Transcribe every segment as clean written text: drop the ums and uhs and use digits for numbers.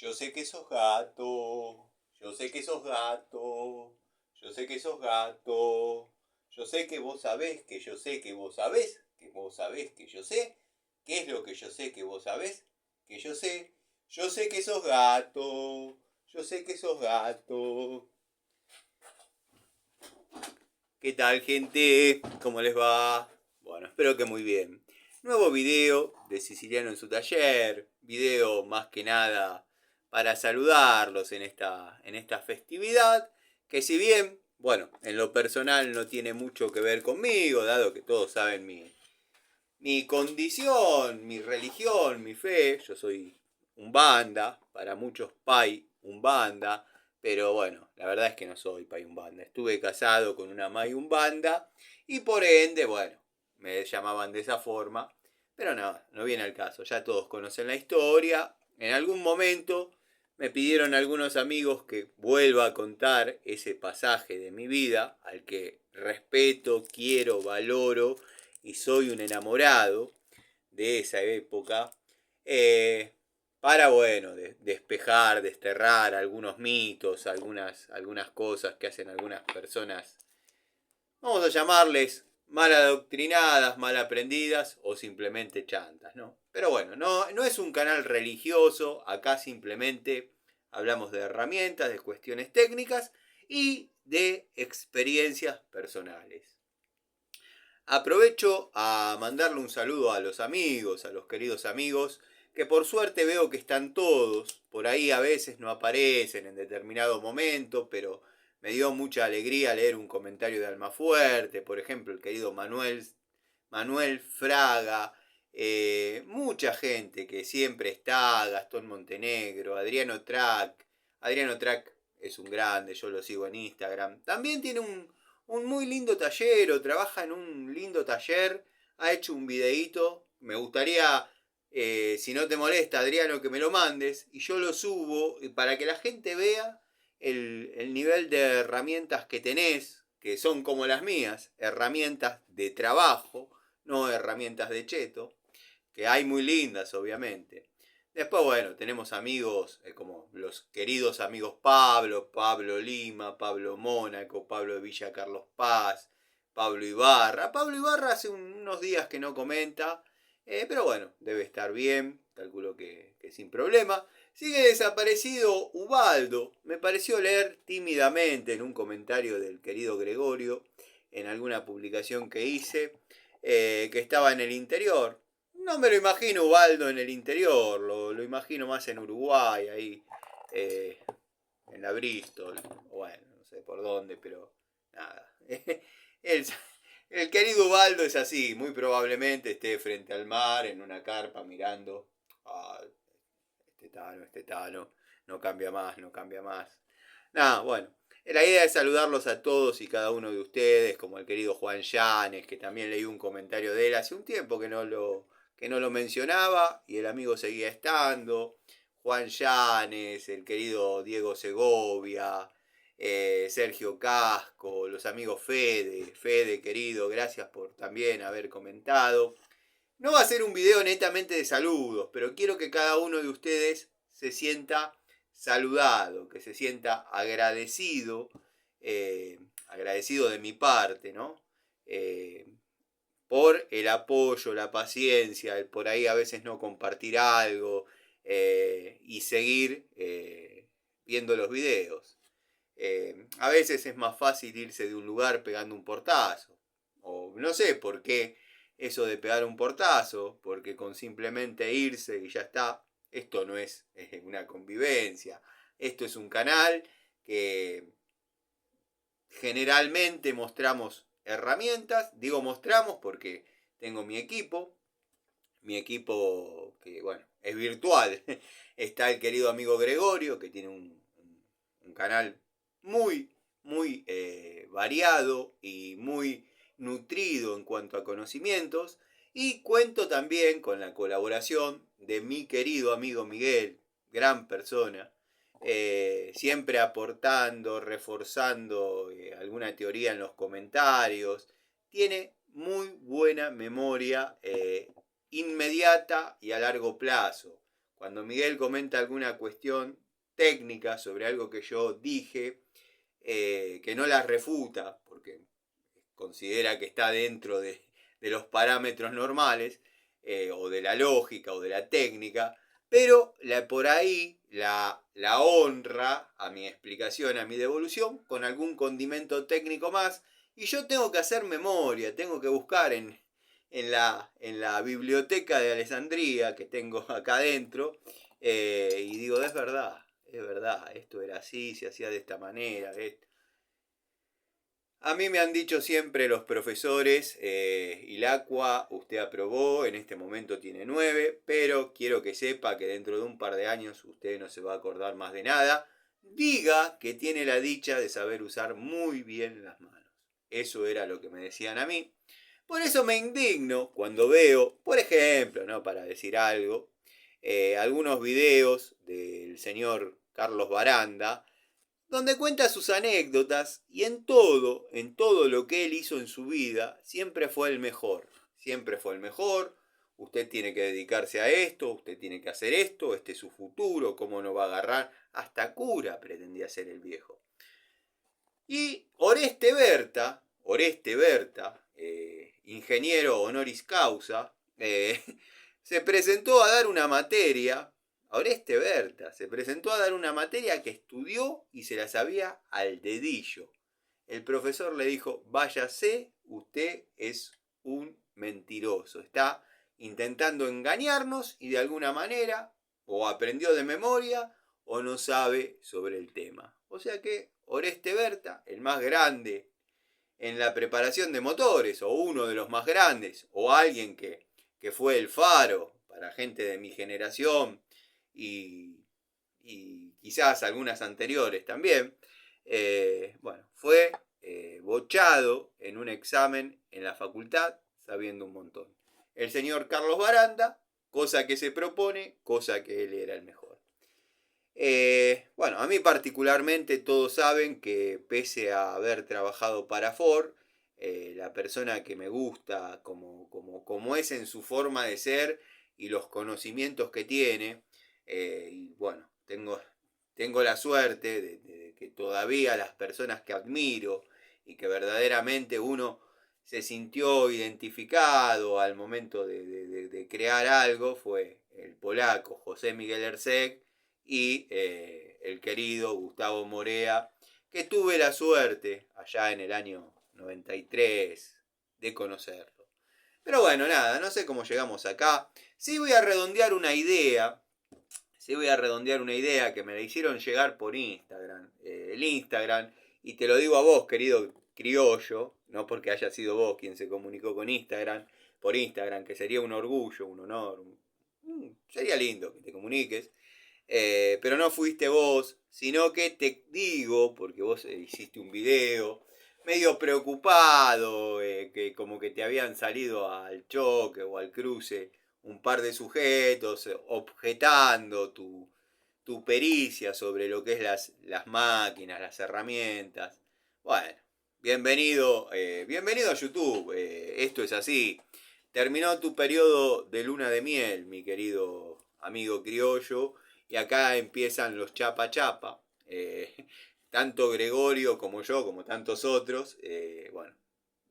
Yo sé que sos gato, yo sé que sos gato, yo sé que sos gato, yo sé que vos sabés, que yo sé que vos sabés, que vos sabés que yo sé, ¿qué es lo que yo sé que vos sabés? Que yo sé que sos gato, yo sé que sos gato. ¿Qué tal, gente? ¿Cómo les va? Bueno, espero que muy bien. Nuevo video de Siciliano en su taller, video más que nada para saludarlos en esta festividad, que si bien, bueno, en lo personal no tiene mucho que ver conmigo, dado que todos saben mi condición, mi religión, mi fe, yo soy un banda, para muchos pai un banda, pero bueno, la verdad es que no soy pai un banda. Estuve casado con una mai un banda y por ende, bueno, me llamaban de esa forma, pero no, no viene al caso. Ya todos conocen la historia. En algún momento me pidieron algunos amigos que vuelva a contar ese pasaje de mi vida al que respeto, quiero, valoro y soy un enamorado de esa época, eh, para, bueno, despejar, desterrar algunos mitos, algunas cosas que hacen algunas personas, vamos a llamarles mal adoctrinadas, mal aprendidas o simplemente chantas, ¿no? Pero bueno, no es un canal religioso, acá simplemente hablamos de herramientas, de cuestiones técnicas y de experiencias personales. Aprovecho a mandarle un saludo a los amigos, a los queridos amigos, que por suerte veo que están todos, por ahí a veces no aparecen en determinado momento, pero me dio mucha alegría leer un comentario de Almafuerte, por ejemplo, el querido Manuel Fraga, mucha gente que siempre está, Gastón Montenegro, Adriano Track es un grande, yo lo sigo en Instagram, también tiene un muy lindo taller o trabaja en un lindo taller, ha hecho un videíto, me gustaría, si no te molesta Adriano, que me lo mandes y yo lo subo para que la gente vea el nivel de herramientas que tenés, que son como las mías, herramientas de trabajo, no herramientas de cheto, que hay muy lindas obviamente. Después, bueno, tenemos amigos como los queridos amigos Pablo Lima, Pablo Mónaco, Pablo de Villa Carlos Paz, Pablo Ibarra. Pablo Ibarra hace unos días que no comenta, pero bueno, debe estar bien, calculo que sin problema. Sigue desaparecido Ubaldo. Me pareció leer tímidamente en un comentario del querido Gregorio, en alguna publicación que hice, que estaba en el interior. No me lo imagino Ubaldo en el interior, lo imagino más en Uruguay, ahí, eh, en la Bristol, bueno, no sé por dónde, pero nada. el, el querido Ubaldo es así, muy probablemente esté frente al mar, en una carpa, mirando. Ah, este Tano, no cambia más, no cambia más. Nada, bueno. La idea es saludarlos a todos y cada uno de ustedes, como el querido Juan Llanes, que también leí un comentario de él hace un tiempo que no lo mencionaba y el amigo seguía estando. Juan Llanes, el querido Diego Segovia, Sergio Casco, los amigos Fede querido, gracias por también haber comentado. No va a ser un video netamente de saludos, pero quiero que cada uno de ustedes se sienta saludado, que se sienta agradecido, agradecido de mi parte, ¿no? Eh, por el apoyo, la paciencia, el por ahí a veces no compartir algo y seguir viendo los videos. A veces es más fácil irse de un lugar pegando un portazo. O no sé por qué eso de pegar un portazo, porque con simplemente irse y ya está, esto no es una convivencia. Esto es un canal que generalmente mostramos herramientas. Digo mostramos porque tengo mi equipo que, bueno, es virtual. Está el querido amigo Gregorio, que tiene un canal muy, muy variado y muy nutrido en cuanto a conocimientos. Y cuento también con la colaboración de mi querido amigo Miguel, gran persona, siempre aportando, reforzando alguna teoría en los comentarios. Tiene muy buena memoria inmediata y a largo plazo. cuando Miguel comenta alguna cuestión técnica sobre algo que yo dije, que no la refuta, porque considera que está dentro de los parámetros normales, o de la lógica o de la técnica, pero por ahí la honra a mi explicación, a mi devolución, con algún condimento técnico más, y yo tengo que hacer memoria, tengo que buscar en la biblioteca de Alejandría que tengo acá adentro, y digo, es verdad, esto era así, se hacía de esta manera. A mí me han dicho siempre los profesores, Ilacua, usted aprobó, en este momento tiene 9, pero quiero que sepa que dentro de un par de años usted no se va a acordar más de nada. Diga que tiene la dicha de saber usar muy bien las manos. Eso era lo que me decían a mí. Por eso me indigno cuando veo, por ejemplo, ¿no? Para decir algo, algunos videos del señor Carlos Baranda, donde cuenta sus anécdotas y en todo lo que él hizo en su vida, siempre fue el mejor. Siempre fue el mejor. Usted tiene que dedicarse a esto, usted tiene que hacer esto, este es su futuro, cómo no va a agarrar. Hasta cura pretendía ser el viejo. Y Oreste Berta, ingeniero honoris causa, se presentó a dar una materia. Oreste Berta se presentó a dar una materia que estudió y se la sabía al dedillo. El profesor le dijo, váyase, usted es un mentiroso. Está intentando engañarnos y de alguna manera o aprendió de memoria o no sabe sobre el tema. O sea que Oreste Berta, el más grande en la preparación de motores, o uno de los más grandes, o alguien que fue el faro para gente de mi generación y quizás algunas anteriores también, fue bochado en un examen en la facultad sabiendo un montón. El señor Carlos Baranda, cosa que se propone, cosa que él era el mejor. A mí particularmente todos saben que pese a haber trabajado para Ford, la persona que me gusta como es en su forma de ser y los conocimientos que tiene, tengo la suerte de que todavía las personas que admiro y que verdaderamente uno se sintió identificado al momento de crear algo, fue el polaco José Miguel Herzeg y el querido Gustavo Morea, que tuve la suerte allá en el año 93 de conocerlo. Pero bueno, nada, no sé cómo llegamos acá. Sí voy a redondear una idea. Que me la hicieron llegar por Instagram. El Instagram, y te lo digo a vos, querido criollo, no porque haya sido vos quien se comunicó con Instagram, por Instagram, que sería un orgullo, un honor. Sería lindo que te comuniques. Pero no fuiste vos, sino que te digo, porque vos hiciste un video medio preocupado, que como que te habían salido al choque o al cruce un par de sujetos objetando tu pericia sobre lo que es las máquinas, las herramientas. Bueno, bienvenido a YouTube, esto es así. Terminó tu periodo de luna de miel, mi querido amigo criollo, y acá empiezan los chapa chapa. Tanto Gregorio como yo, como tantos otros,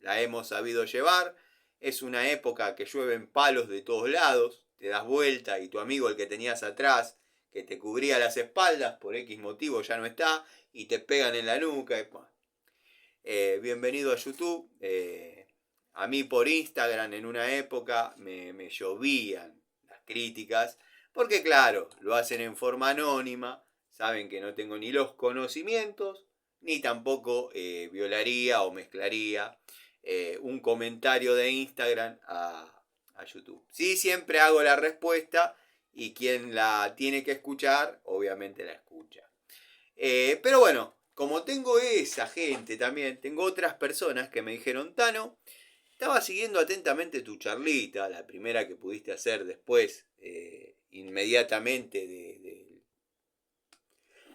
la hemos sabido llevar. Es una época que llueven palos de todos lados, te das vuelta y tu amigo, el que tenías atrás, que te cubría las espaldas, por X motivo ya no está, y te pegan en la nuca. Bienvenido a YouTube. A mí por Instagram en una época me llovían las críticas, porque claro, lo hacen en forma anónima, saben que no tengo ni los conocimientos, ni tampoco violaría o mezclaría un comentario de Instagram a YouTube. Sí, siempre hago la respuesta y quien la tiene que escuchar, obviamente la escucha. Pero bueno, como tengo esa gente también, tengo otras personas que me dijeron, Tano, estaba siguiendo atentamente tu charlita, la primera que pudiste hacer después, inmediatamente de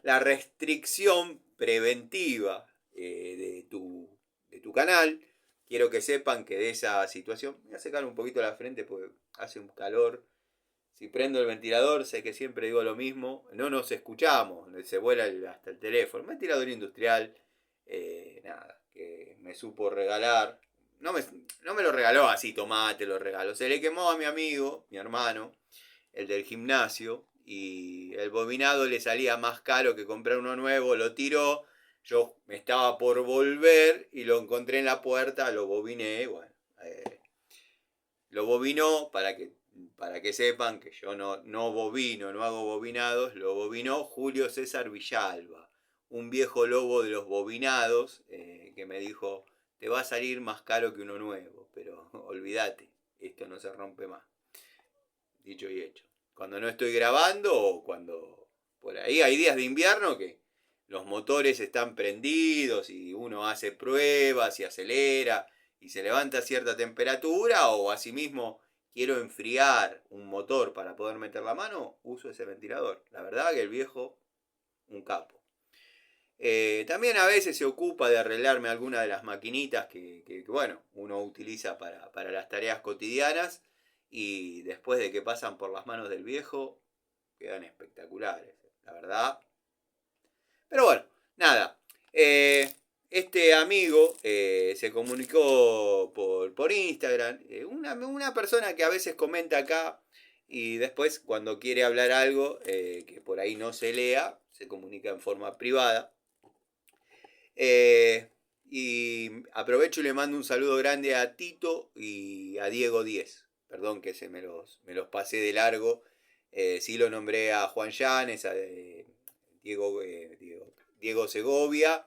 la restricción preventiva de tu canal. Quiero que sepan que de esa situación, voy a secar un poquito la frente porque hace un calor Si prendo el ventilador, sé que siempre digo lo mismo, no nos escuchamos, se vuela hasta el teléfono. Un ventilador industrial, nada, que me supo regalar. No me lo regaló así, tomate, lo regaló. Se le quemó a mi amigo, mi hermano, el del gimnasio, y el bobinado le salía más caro que comprar uno nuevo, lo tiró. Yo me estaba por volver y lo encontré en la puerta, lo bobiné, bueno, lo bobinó para que sepan que yo no bobino, no hago bobinados, lo bobinó Julio César Villalba, un viejo lobo de los bobinados, que me dijo, te va a salir más caro que uno nuevo, pero olvídate, esto no se rompe más. Dicho y hecho. Cuando no estoy grabando o cuando por ahí hay días de invierno que los motores están prendidos y uno hace pruebas y acelera y se levanta a cierta temperatura, o asimismo quiero enfriar un motor para poder meter la mano, uso ese ventilador. La verdad que el viejo, un capo. También a veces se ocupa de arreglarme alguna de las maquinitas que bueno, uno utiliza para las tareas cotidianas, y después de que pasan por las manos del viejo, quedan espectaculares, la verdad. Pero bueno, nada. Este amigo se comunicó por Instagram. Una persona que a veces comenta acá y después cuando quiere hablar algo que por ahí no se lea, se comunica en forma privada. Y aprovecho y le mando un saludo grande a Tito y a Diego 10. Perdón que me los pasé de largo. Sí lo nombré a Juan Llanes, a Diego Segovia,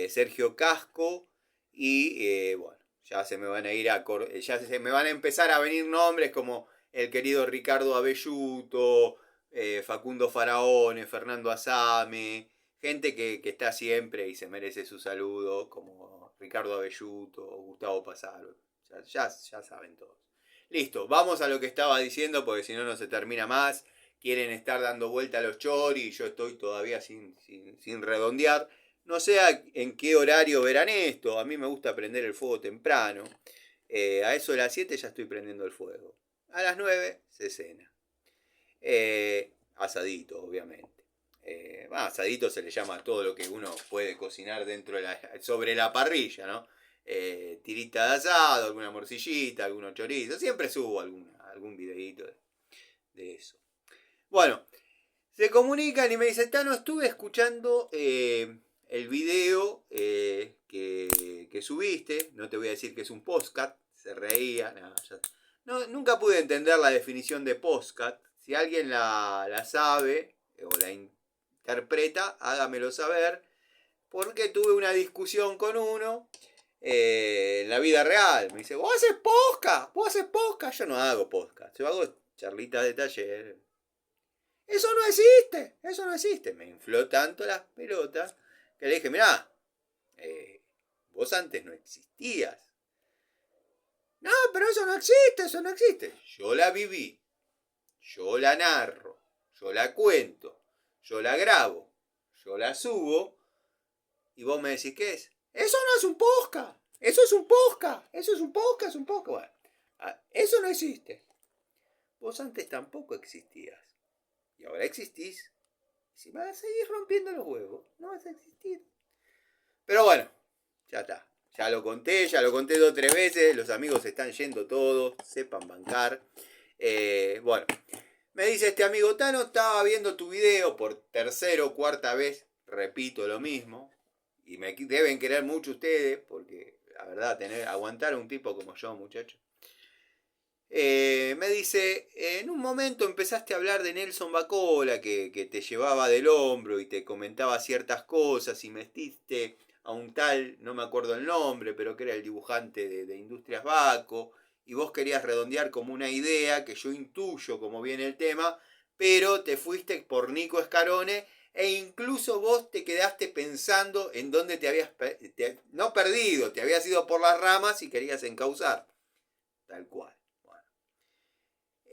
Sergio Casco y bueno, ya se me van a ir ya se me van a empezar a venir nombres como el querido Ricardo Abelluto, Facundo Faraone, Fernando Asame, gente que está siempre y se merece su saludo, como Ricardo Abelluto, Gustavo Pasaro, ya saben todos. Listo, vamos a lo que estaba diciendo porque si no, no se termina más. Quieren estar dando vuelta a los choris y yo estoy todavía sin redondear. No sé en qué horario verán esto. A mí me gusta prender el fuego temprano. A eso de las 7 ya estoy prendiendo el fuego. A las 9 se cena. Asadito, obviamente. Asadito se le llama a todo lo que uno puede cocinar sobre la parrilla, ¿no? Tirita de asado, alguna morcillita, algunos chorizos. Siempre subo algún videito de eso. Bueno, se comunican y me dicen, Tano, estuve escuchando el video que subiste. No te voy a decir que es un podcast. Se reía. Nunca pude entender la definición de podcast. Si alguien la sabe o la interpreta, hágamelo saber. Porque tuve una discusión con uno en la vida real. Me dice, vos haces podcast. Yo no hago podcast. Yo hago charlitas de taller. Eso no existe. Me infló tanto las pelotas que le dije, mirá, vos antes no existías. No, pero eso no existe. Yo la viví, yo la narro, yo la cuento, yo la grabo, yo la subo, y vos me decís, ¿qué es? Eso no es un podcast. Eso es un podcast. Bueno, eso no existe. Vos antes tampoco existías. Y ahora existís. Si vas a seguir rompiendo los huevos, no vas a existir. Pero bueno, ya está. Ya lo conté 2 o 3 veces. Los amigos se están yendo todos. Sepan bancar. Bueno, me dice este amigo, Tano, estaba viendo tu video por tercera o cuarta vez. Repito lo mismo. Y me deben querer mucho ustedes. Porque la verdad, aguantar a un tipo como yo, muchachos. Me dice, en un momento empezaste a hablar de Nelson Bacola, que te llevaba del hombro y te comentaba ciertas cosas, y metiste a un tal, no me acuerdo el nombre, pero que era el dibujante de Industrias Baco, y vos querías redondear como una idea que yo intuyo como viene el tema, pero te fuiste por Nico Escarone, e incluso vos te quedaste pensando en dónde te habías, no perdido, te habías ido por las ramas y querías encauzar. Tal cual.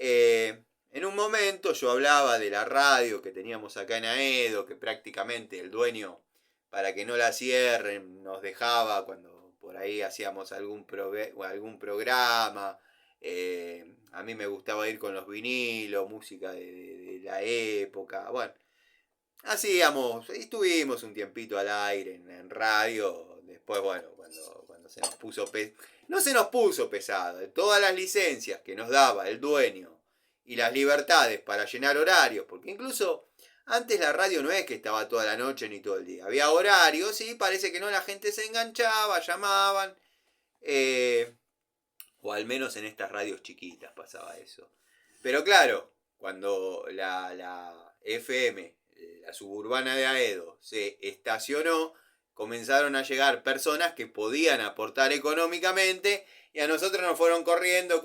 En un momento yo hablaba de la radio que teníamos acá en Aedo, que prácticamente el dueño, para que no la cierren, nos dejaba cuando por ahí hacíamos algún programa, A mí me gustaba ir con los vinilos, música de la época. Bueno, estuvimos un tiempito al aire en radio. Después, bueno, cuando se nos puso no se nos puso pesado. Todas las licencias que nos daba el dueño y las libertades para llenar horarios, porque incluso antes la radio no es que estaba toda la noche ni todo el día. Había horarios y parece que no, la gente se enganchaba, llamaban. O al menos en estas radios chiquitas pasaba eso. Pero claro, cuando la FM, la suburbana de Aedo, se estacionó, comenzaron a llegar personas que podían aportar económicamente y a nosotros nos fueron corriendo,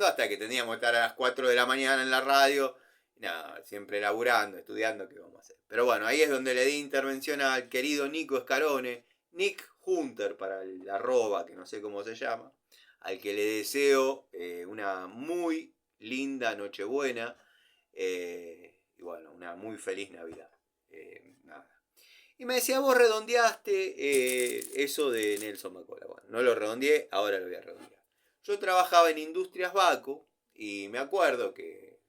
hasta que teníamos que estar a las 4 de la mañana en la radio. Nada, siempre laburando, estudiando, ¿qué vamos a hacer? Pero bueno, ahí es donde le di intervención al querido Nico Escarone, Nick Hunter para el arroba, que no sé cómo se llama, al que le deseo una muy linda Nochebuena y bueno, una muy feliz Navidad. Nada. Y me decía, vos redondeaste eso de Nelson Bacola. Bueno, no lo redondeé, ahora lo voy a redondear. Yo trabajaba en Industrias Baco y me acuerdo que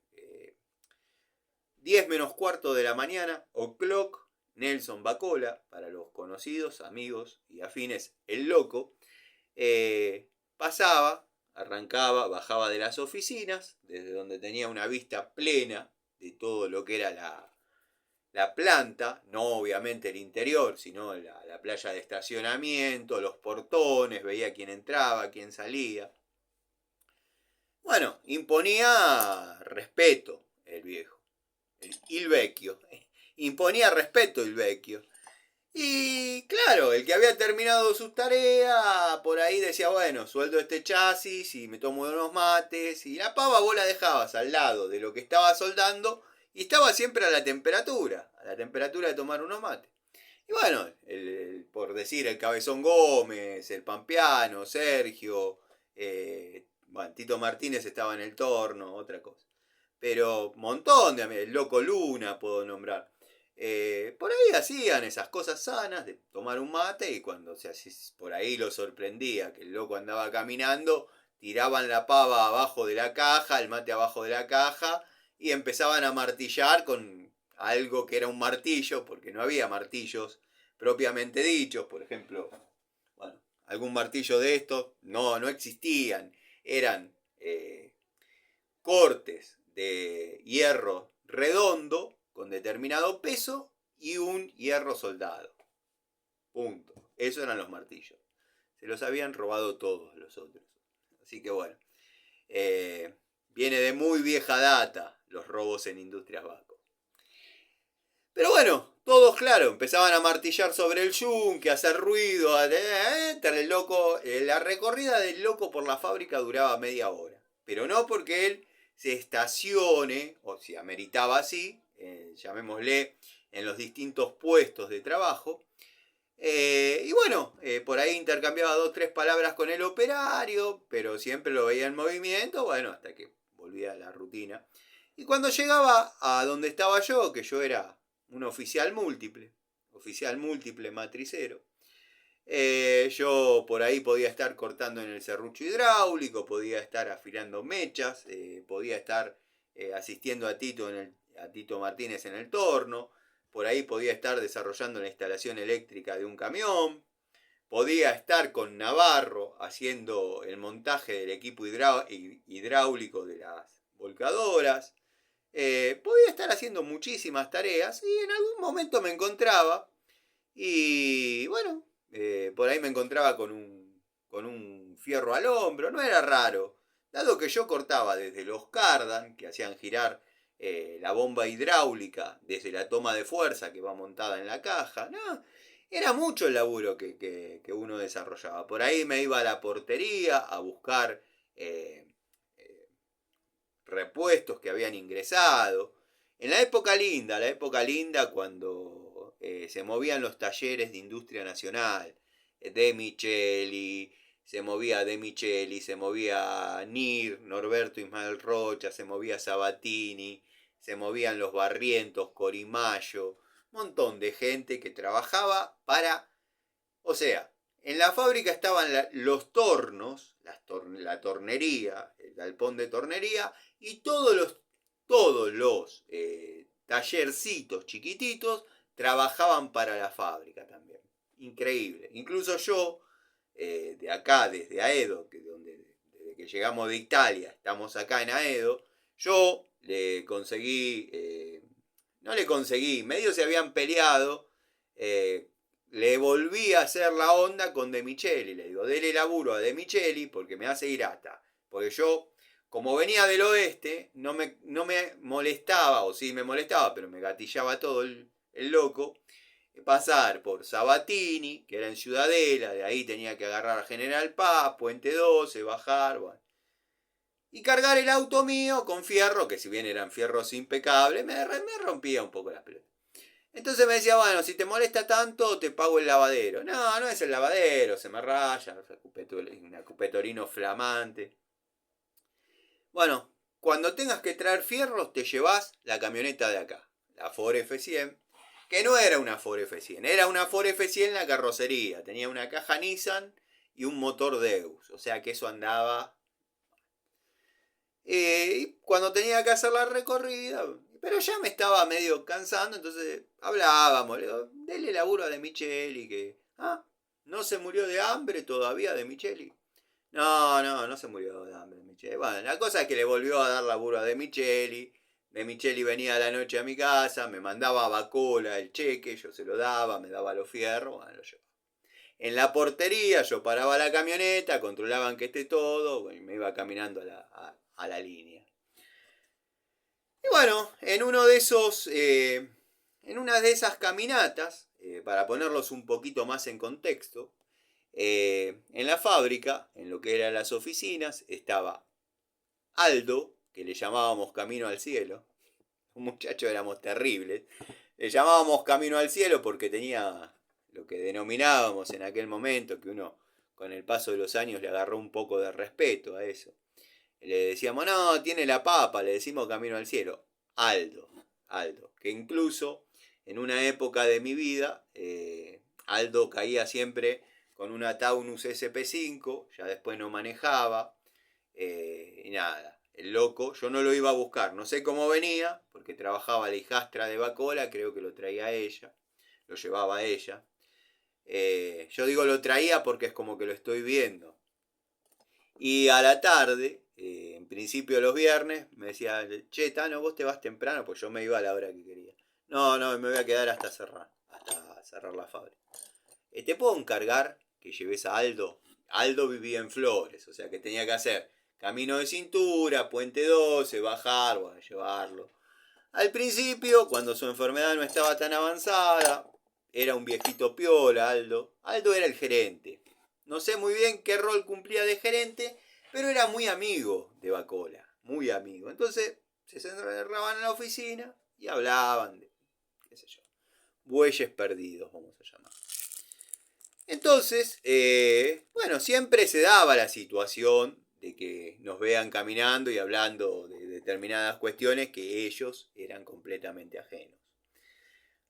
10 menos cuarto de la mañana, o'clock, Nelson Bacola, para los conocidos, amigos y afines, el loco, pasaba, arrancaba, bajaba de las oficinas, desde donde tenía una vista plena de todo lo que era la planta, no obviamente el interior, sino la playa de estacionamiento, los portones, veía quién entraba, quién salía. Bueno, imponía respeto el viejo, il vecchio. Imponía respeto el vecchio. Y claro, el que había terminado sus tareas, por ahí decía, bueno, sueldo este chasis y me tomo unos mates. Y la pava vos la dejabas al lado de lo que estaba soldando y estaba siempre a la temperatura de tomar unos mates. Y bueno, por decir, el Cabezón Gómez, el Pampeano, Sergio, bueno, Tito Martínez estaba en el torno, otra cosa. Pero montón de amigos, el Loco Luna puedo nombrar. Por ahí hacían esas cosas sanas de tomar un mate y cuando por ahí lo sorprendía que el loco andaba caminando, tiraban la pava abajo de la caja, el mate abajo de la caja y empezaban a martillar con algo que era un martillo, porque no había martillos propiamente dichos, por ejemplo, bueno, algún martillo de estos no existían, eran cortes de hierro redondo con determinado peso y un hierro soldado. Punto. Esos eran los martillos. Se los habían robado todos los otros. Así que bueno. Viene de muy vieja data los robos en Industrias Baco. Pero bueno, todos claro, empezaban a martillar sobre el yunque, a hacer ruido, el loco, la recorrida del loco por la fábrica duraba media hora. Pero no porque él se estacione, o si ameritaba así, llamémosle, en los distintos puestos de trabajo. Y bueno, por ahí intercambiaba 2 o 3 palabras con el operario, pero siempre lo veía en movimiento, bueno, hasta que volvía a la rutina. Y cuando llegaba a donde estaba yo, que yo era un oficial múltiple matricero, yo por ahí podía estar cortando en el serrucho hidráulico, podía estar afilando mechas, podía estar asistiendo a Tito Martínez en el torno, por ahí podía estar desarrollando la instalación eléctrica de un camión, podía estar con Navarro haciendo el montaje del equipo hidráulico de las volcadoras, podía estar haciendo muchísimas tareas y en algún momento me encontraba y bueno, por ahí me encontraba con un fierro al hombro, no era raro, dado que yo cortaba desde los cardan, que hacían girar la bomba hidráulica desde la toma de fuerza que va montada en la caja, no, era mucho el laburo que uno desarrollaba. Por ahí me iba a la portería a buscar repuestos que habían ingresado. En la época linda cuando se movían los talleres de industria nacional, De Micheli, se movía Nir, Norberto Ismael Rocha, se movía Sabatini, se movían los Barrientos, Corimayo, montón de gente que trabajaba para, o sea, En la fábrica estaban los tornos, la tornería, el galpón de tornería y todos los tallercitos chiquititos trabajaban para la fábrica también. Increíble. Incluso yo, de acá, desde Aedo, desde que llegamos de Italia, estamos acá en Aedo, yo le conseguí, no le conseguí, medio se habían peleado, le volví a hacer la onda con De Micheli. Le digo, dele laburo a De Micheli porque me hace irata. Porque yo, como venía del oeste, no me molestaba, o sí me molestaba, pero me gatillaba todo el loco. Pasar por Sabatini, que era en Ciudadela, de ahí tenía que agarrar a General Paz, Puente 12, bajar, bueno. Y cargar el auto mío con fierro, que si bien eran fierros impecables, me rompía un poco las pelotas. Entonces me decía, bueno, si te molesta tanto, te pago el lavadero. No, no es el lavadero, se me raya, un acupetorino flamante. Bueno, cuando tengas que traer fierros, te llevas la camioneta de acá, la Ford F100, que no era una Ford F100, era una Ford F100 en la carrocería. Tenía una caja Nissan y un motor Deus, o sea que eso andaba. Y cuando tenía que hacer la recorrida, pero ya me estaba medio cansando, entonces hablábamos, le digo, dele laburo a De Micheli, que, no se murió de hambre todavía De Micheli. No se murió de hambre De Micheli. Bueno, la cosa es que le volvió a dar laburo a De Micheli. De Micheli venía a la noche a mi casa, me mandaba a Bacola el cheque, yo se lo daba, me daba los fierros, bueno, lo llevaba. En la portería yo paraba la camioneta, controlaban que esté todo, y me iba caminando a la línea. Y bueno, en una de esas caminatas, para ponerlos un poquito más en contexto, en la fábrica, en lo que eran las oficinas, estaba Aldo, que le llamábamos Camino al Cielo. Un muchacho, éramos terribles. Le llamábamos Camino al Cielo porque tenía lo que denominábamos en aquel momento, que uno con el paso de los años le agarró un poco de respeto a eso. Le decíamos, no, tiene la papa, le decimos Camino al Cielo. Aldo, que incluso en una época de mi vida, Aldo caía siempre con una Taunus SP5, ya después no manejaba, y nada, el loco, yo no lo iba a buscar, no sé cómo venía, porque trabajaba la hijastra de Bacola, creo que lo traía ella, lo llevaba ella. Yo digo lo traía porque es como que lo estoy viendo. Y a la tarde, en principio los viernes, me decía, che, Tano, vos te vas temprano, pues yo me iba a la hora que quería. No, me voy a quedar hasta cerrar la fábrica. ¿Te puedo encargar que lleves a Aldo? Aldo vivía en Flores, o sea que tenía que hacer camino de cintura, puente 12, bajar, bueno, llevarlo. Al principio, cuando su enfermedad no estaba tan avanzada, era un viejito piola, Aldo. Aldo era el gerente. No sé muy bien qué rol cumplía de gerente, pero era muy amigo de Bacola, muy amigo. Entonces se encerraban en la oficina y hablaban de, qué sé yo, bueyes perdidos, vamos a llamar. Entonces, bueno, siempre se daba la situación de que nos vean caminando y hablando de determinadas cuestiones que ellos eran completamente ajenos.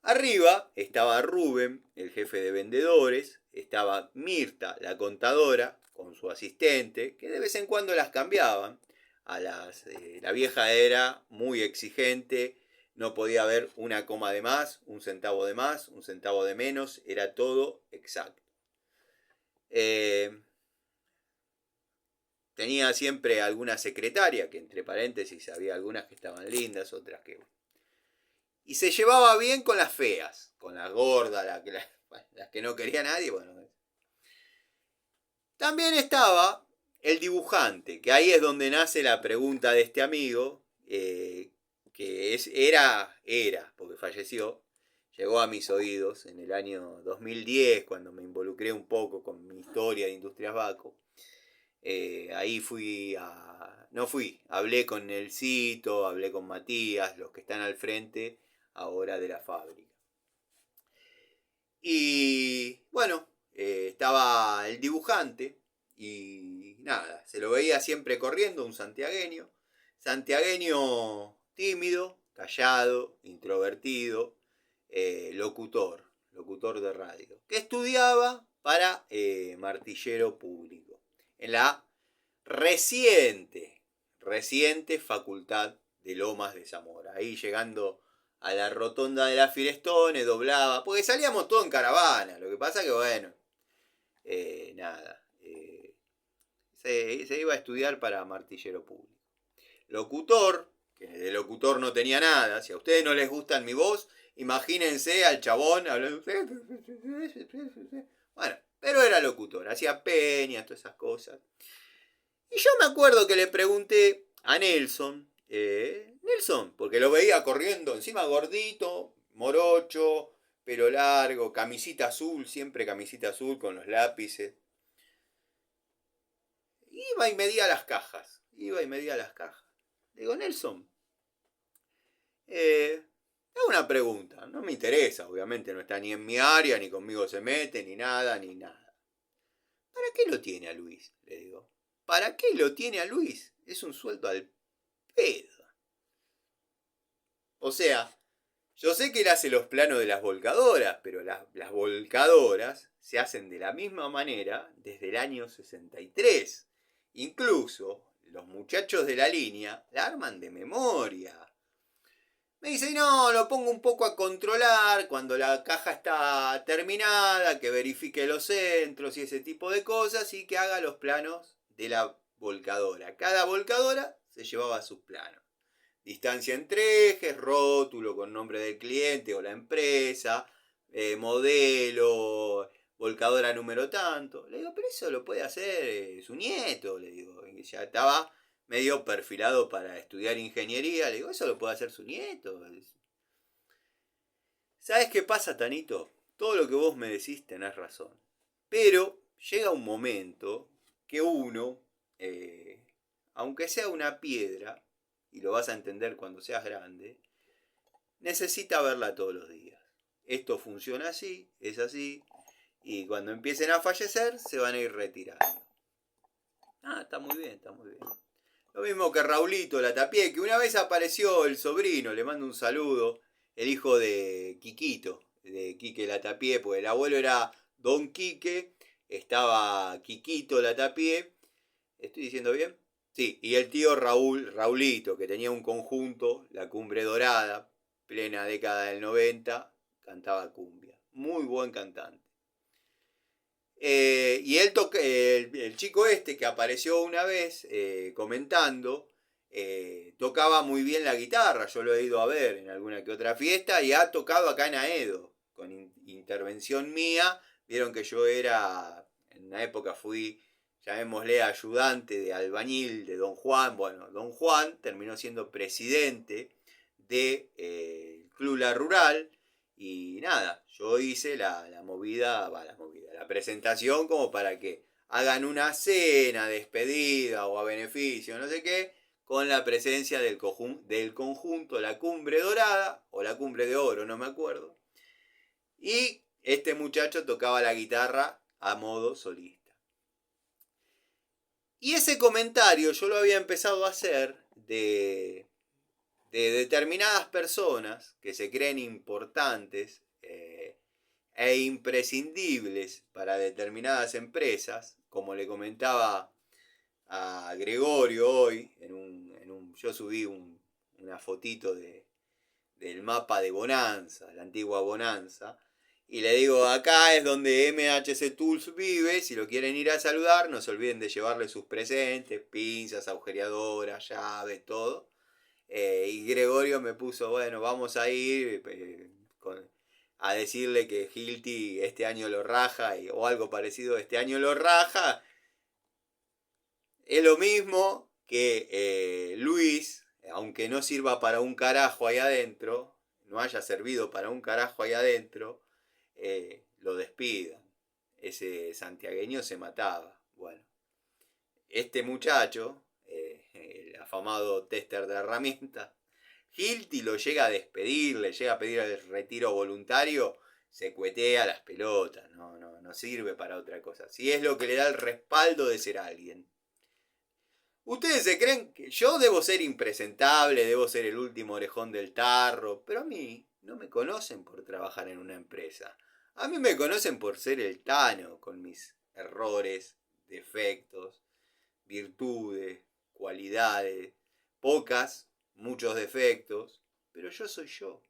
Arriba estaba Rubén, el jefe de vendedores, estaba Mirta, la contadora, con su asistente, que de vez en cuando las cambiaban. La vieja era muy exigente, no podía haber una coma de más, un centavo de más, un centavo de menos, era todo exacto. Tenía siempre alguna secretaria, que entre paréntesis había algunas que estaban lindas, otras que... Y se llevaba bien con las feas, con las gordas, las que no quería nadie, bueno. También estaba el dibujante, que ahí es donde nace la pregunta de este amigo, era, porque falleció, llegó a mis oídos en el año 2010, cuando me involucré un poco con mi historia de Industrias Baco. Ahí hablé con Nelsito, hablé con Matías, los que están al frente ahora de la fábrica. Y bueno, estaba el dibujante y nada, se lo veía siempre corriendo, un santiagueño tímido, callado, introvertido, locutor de radio, que estudiaba para martillero público. En la reciente Facultad de Lomas de Zamora. Ahí llegando a la rotonda de la Firestone, doblaba, porque salíamos todos en caravana. Lo que pasa que, bueno, nada, se iba a estudiar para martillero público. Locutor, que de locutor no tenía nada. Si a ustedes no les gusta mi voz, imagínense al chabón hablando. Bueno, pero era locutor, hacía peñas, todas esas cosas. Y yo me acuerdo que le pregunté a Nelson, Nelson, porque lo veía corriendo, encima gordito, morocho, pelo largo, camisita azul, siempre camisita azul con los lápices. Iba y medía las cajas. Digo, Nelson, hago una pregunta. No me interesa, obviamente, no está ni en mi área, ni conmigo se mete, ni nada. ¿Para qué lo tiene a Luis? Le digo. ¿Para qué lo tiene a Luis? Es un sueldo al pedo. O sea, yo sé que él hace los planos de las volcadoras, pero las volcadoras se hacen de la misma manera desde el año 63. Incluso los muchachos de la línea la arman de memoria. Me dice, no, lo pongo un poco a controlar cuando la caja está terminada, que verifique los centros y ese tipo de cosas y que haga los planos de la volcadora. Cada volcadora se llevaba sus planos. Distancia entre ejes, rótulo con nombre del cliente o la empresa, modelo, volcadora número tanto. Le digo, pero eso lo puede hacer su nieto, le digo, que ya estaba medio perfilado para estudiar ingeniería. Le digo, eso lo puede hacer su nieto. ¿Sabes qué pasa, Tanito? Todo lo que vos me decís tenés razón. Pero llega un momento que uno, aunque sea una piedra, y lo vas a entender cuando seas grande, necesita verla todos los días. Esto funciona así, es así, y cuando empiecen a fallecer se van a ir retirando. Está muy bien. Lo mismo que Raulito Latapié, que una vez apareció el sobrino, le mando un saludo, el hijo de Quiquito, de Quique Latapié, pues el abuelo era Don Quique, estaba Quiquito Latapié, ¿estoy diciendo bien? Sí, y el tío Raulito, que tenía un conjunto, La Cumbre Dorada, plena década del 90, cantaba cumbia. Muy buen cantante. Y él el chico este que apareció una vez comentando, tocaba muy bien la guitarra. Yo lo he ido a ver en alguna que otra fiesta y ha tocado acá en Aedo, con intervención mía. Vieron que yo era, en una época fui, llamémosle ayudante de albañil de Don Juan. Bueno, Don Juan terminó siendo presidente del Club La Rural. Y nada, yo hice la presentación como para que hagan una cena, despedida o a beneficio, no sé qué, con la presencia del conjunto La Cumbre Dorada o La Cumbre de Oro, no me acuerdo. Y este muchacho tocaba la guitarra a modo solista. Y ese comentario yo lo había empezado a hacer de determinadas personas que se creen importantes e imprescindibles para determinadas empresas, como le comentaba a Gregorio hoy, yo subí una fotito del mapa de Bonanza, la antigua Bonanza, y le digo, acá es donde MHC Tools vive, si lo quieren ir a saludar, no se olviden de llevarle sus presentes, pinzas, agujereadoras, llaves, todo. Y Gregorio me puso, bueno, vamos a ir a decirle que Hilti este año lo raja, o algo parecido, este año lo raja. Es lo mismo que Luis, aunque no sirva para un carajo ahí adentro, no haya servido para un carajo ahí adentro, lo despidan. Ese santiagueño se mataba. Bueno, este muchacho, el afamado tester de herramientas, Hilti lo llega a despedir, le llega a pedir el retiro voluntario, se cuetea las pelotas, no sirve para otra cosa. Si es lo que le da el respaldo de ser alguien. Ustedes se creen que yo debo ser impresentable, debo ser el último orejón del tarro, pero a mí no me conocen por trabajar en una empresa. A mí me conocen por ser el Tano, con mis errores, defectos, virtudes, cualidades, pocas, muchos defectos, pero yo soy yo.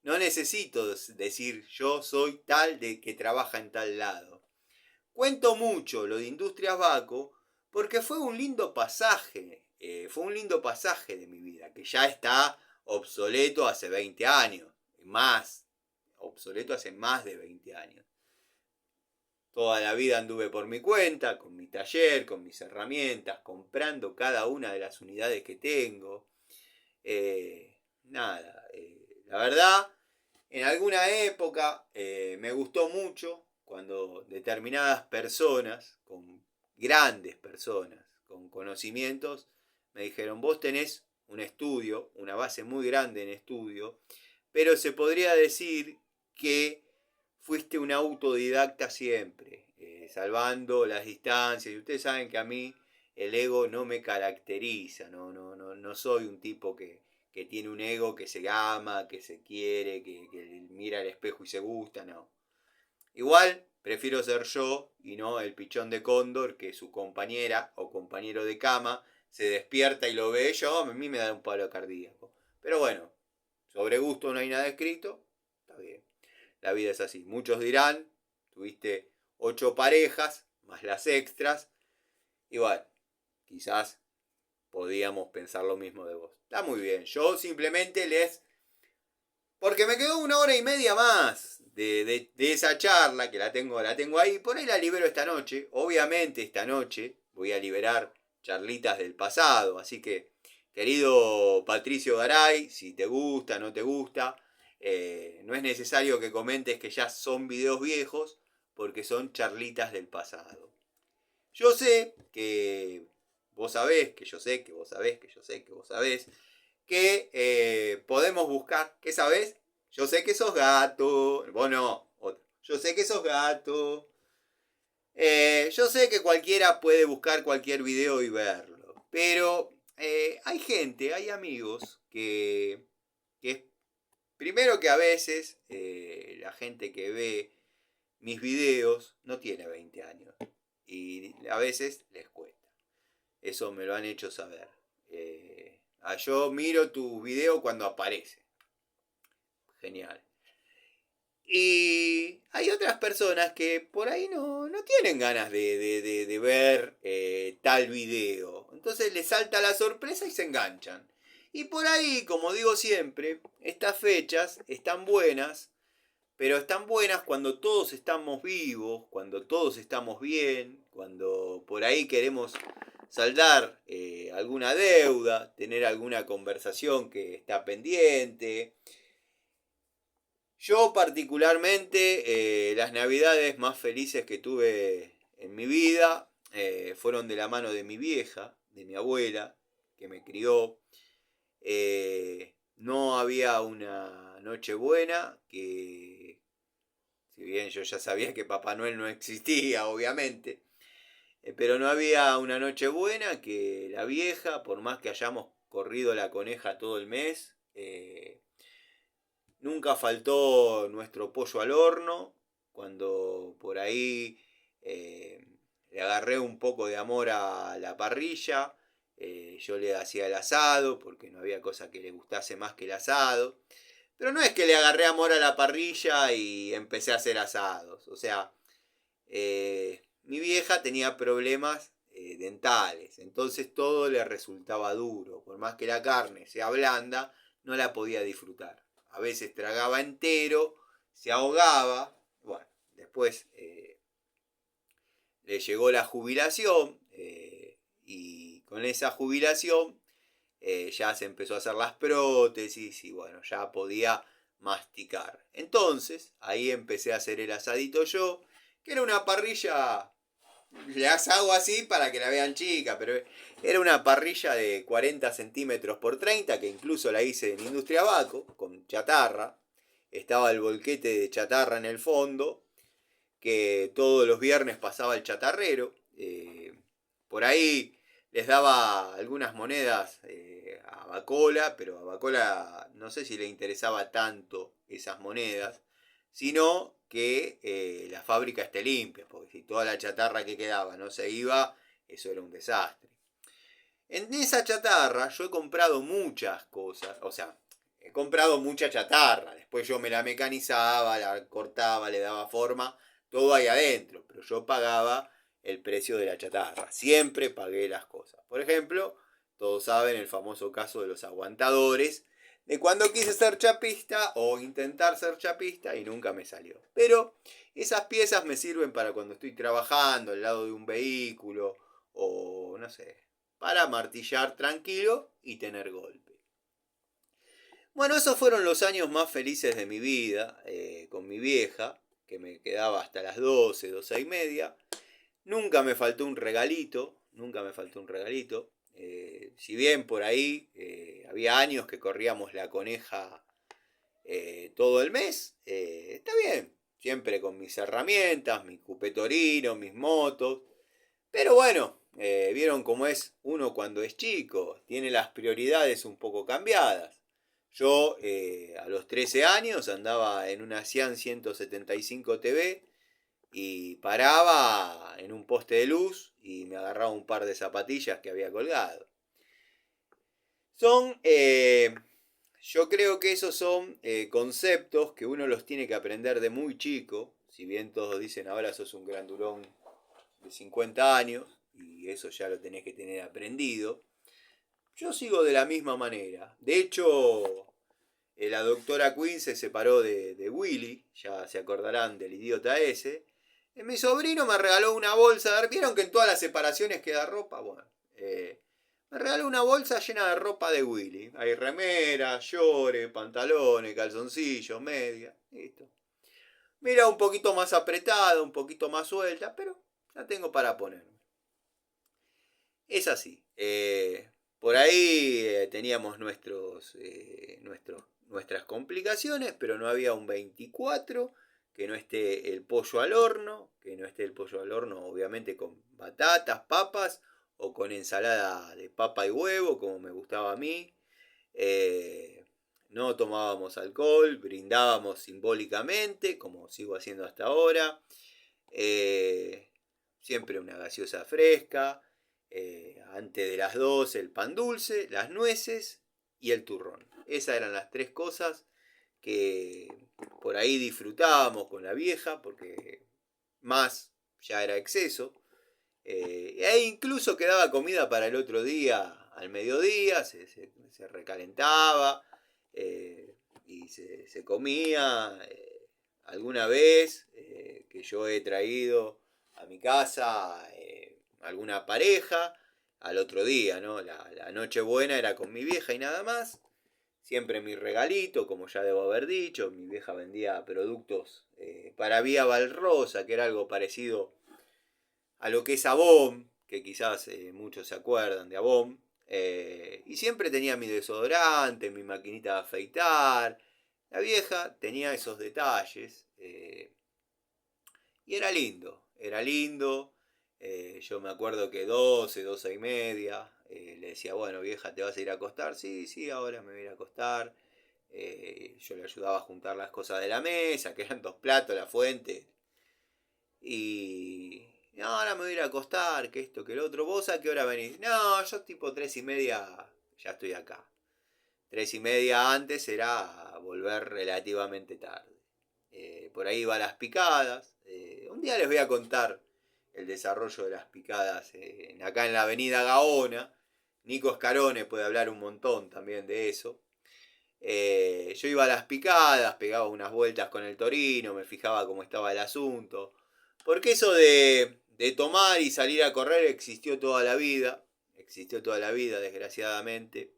No necesito decir yo soy tal de que trabaja en tal lado. Cuento mucho lo de Industrias Baco porque fue un lindo pasaje, fue un lindo pasaje de mi vida, que ya está obsoleto hace 20 años, más, obsoleto hace más de 20 años. Toda la vida anduve por mi cuenta, con mi taller, con mis herramientas, comprando cada una de las unidades que tengo. Nada, la verdad, en alguna época me gustó mucho cuando determinadas personas, con grandes personas, con conocimientos, me dijeron, vos tenés un estudio, una base muy grande en estudio, pero se podría decir que fuiste un autodidacta siempre, salvando las distancias. Y ustedes saben que a mí el ego no me caracteriza, no soy un tipo que tiene un ego que se ama, que se quiere, que mira al espejo y se gusta, no. Igual prefiero ser yo y no el pichón de cóndor que su compañera o compañero de cama se despierta y lo ve yo, a mí me da un palo cardíaco. Pero bueno, sobre gusto no hay nada escrito, está bien. La vida es así. Muchos dirán, tuviste 8 parejas, más las extras, y bueno, quizás podíamos pensar lo mismo de vos. Está muy bien, yo simplemente porque me quedó 1 hora y media más de esa charla, que la tengo ahí, por ahí la libero esta noche. Obviamente esta noche voy a liberar charlitas del pasado, así que, querido Patricio Garay, si te gusta, no te gusta, no es necesario que comentes que ya son videos viejos, porque son charlitas del pasado. Yo sé que vos sabés, que yo sé, que vos sabés, que yo sé, que vos sabés, que podemos buscar, ¿qué sabés? Yo sé que sos gato, vos no, otro. Yo sé que sos gato. Yo sé que cualquiera puede buscar cualquier video y verlo, pero hay gente, hay amigos que primero que a veces la gente que ve mis videos no tiene 20 años y a veces les cuesta. Eso me lo han hecho saber. Yo miro tu video cuando aparece. Genial. Y hay otras personas que por ahí no tienen ganas de ver tal video. Entonces les salta la sorpresa y se enganchan. Y por ahí, como digo siempre, estas fechas están buenas, pero están buenas cuando todos estamos vivos, cuando todos estamos bien, cuando por ahí queremos saldar alguna deuda, tener alguna conversación que está pendiente. Yo particularmente, las navidades más felices que tuve en mi vida fueron de la mano de mi vieja, de mi abuela, que me crió. No había una noche buena, que si bien yo ya sabía que Papá Noel no existía, obviamente, pero no había una noche buena que la vieja, por más que hayamos corrido la coneja todo el mes, nunca faltó nuestro pollo al horno, cuando por ahí le agarré un poco de amor a la parrilla, yo le hacía el asado, porque no había cosa que le gustase más que el asado. Pero no es que le agarré amor a la parrilla y empecé a hacer asados. O sea, mi vieja tenía problemas dentales, entonces todo le resultaba duro. Por más que la carne sea blanda, no la podía disfrutar. A veces tragaba entero, se ahogaba. Bueno, después le llegó la jubilación y con esa jubilación ya se empezó a hacer las prótesis y bueno, ya podía masticar. Entonces, ahí empecé a hacer el asadito yo, que era una parrilla, las hago así para que la vean chica, pero era una parrilla de 40 centímetros por 30, que incluso la hice en Industria Baco, con chatarra. Estaba el volquete de chatarra en el fondo, que todos los viernes pasaba el chatarrero. Por ahí les daba algunas monedas a Bacola, pero a Bacola no sé si le interesaba tanto esas monedas, sino que la fábrica esté limpia, porque si toda la chatarra que quedaba no se iba, eso era un desastre. En esa chatarra yo he comprado muchas cosas, o sea, he comprado mucha chatarra, después yo me la mecanizaba, la cortaba, le daba forma, todo ahí adentro, pero yo pagaba el precio de la chatarra, siempre pagué las cosas. Por ejemplo, todos saben el famoso caso de los aguantadores, de cuando quise ser chapista o intentar ser chapista y nunca me salió. Pero esas piezas me sirven para cuando estoy trabajando al lado de un vehículo o no sé, para martillar tranquilo y tener golpe. Bueno, esos fueron los años más felices de mi vida, con mi vieja, que me quedaba hasta las 12, 12 y media. Nunca me faltó un regalito, nunca me faltó un regalito. Si bien por ahí había años que corríamos la coneja todo el mes, está bien. Siempre con mis herramientas, mi cupetorino, mis motos. Pero bueno, vieron cómo es uno cuando es chico, tiene las prioridades un poco cambiadas. Yo a los 13 años andaba en una Cian 175 TV y paraba en un poste de luz y me agarraba un par de zapatillas que había colgado. Son, yo creo que esos son conceptos que uno los tiene que aprender de muy chico. Si bien todos dicen ahora sos un grandulón de 50 años y eso ya lo tenés que tener aprendido. Yo sigo de la misma manera. De hecho, la doctora Quinn se separó de Willy, ya se acordarán del idiota ese. Mi sobrino me regaló una bolsa. ¿Vieron que en todas las separaciones queda ropa? Bueno, me regaló una bolsa llena de ropa de Willy. Hay remeras, llores, pantalones, calzoncillos, medias. Listo. Mira, un poquito más apretada, un poquito más suelta, pero la tengo para ponerme. Es así. Por ahí teníamos nuestras complicaciones, pero no había un 24, que no esté el pollo al horno, que no esté el pollo al horno obviamente con batatas, papas o con ensalada de papa y huevo, como me gustaba a mí. No tomábamos alcohol, brindábamos simbólicamente, como sigo haciendo hasta ahora. Siempre una gaseosa fresca. Antes de las 12 el pan dulce, las nueces y el turrón. Esas eran las tres cosas que por ahí disfrutábamos con la vieja, porque más ya era exceso. E incluso quedaba comida para el otro día, al mediodía, se recalentaba y se comía. Alguna vez que yo he traído a mi casa alguna pareja, al otro día, ¿no? La noche buena era con mi vieja y nada más. Siempre mi regalito, como ya debo haber dicho, mi vieja vendía productos para Vía Valrosa, que era algo parecido a lo que es Avon, que quizás muchos se acuerdan de Avon. Y siempre tenía mi desodorante, mi maquinita de afeitar. La vieja tenía esos detalles. Y era lindo, era lindo. Yo me acuerdo que 12, 12 y media, le decía, bueno vieja, ¿te vas a ir a acostar? Sí, sí, ahora me voy a ir a acostar. Yo le ayudaba a juntar las cosas de la mesa, que eran 2 platos, la fuente. Y no, ahora me voy a ir a acostar, que esto, que el otro. ¿Vos a qué hora venís? No, yo tipo 3 y media ya estoy acá. 3 y media antes era volver relativamente tarde. Por ahí va las picadas. Un día les voy a contar el desarrollo de las picadas acá en la avenida Gaona. Nico Scarone puede hablar un montón también de eso. Yo iba a las picadas, pegaba unas vueltas con el Torino, me fijaba cómo estaba el asunto. Porque eso de tomar y salir a correr existió toda la vida. Existió toda la vida, desgraciadamente.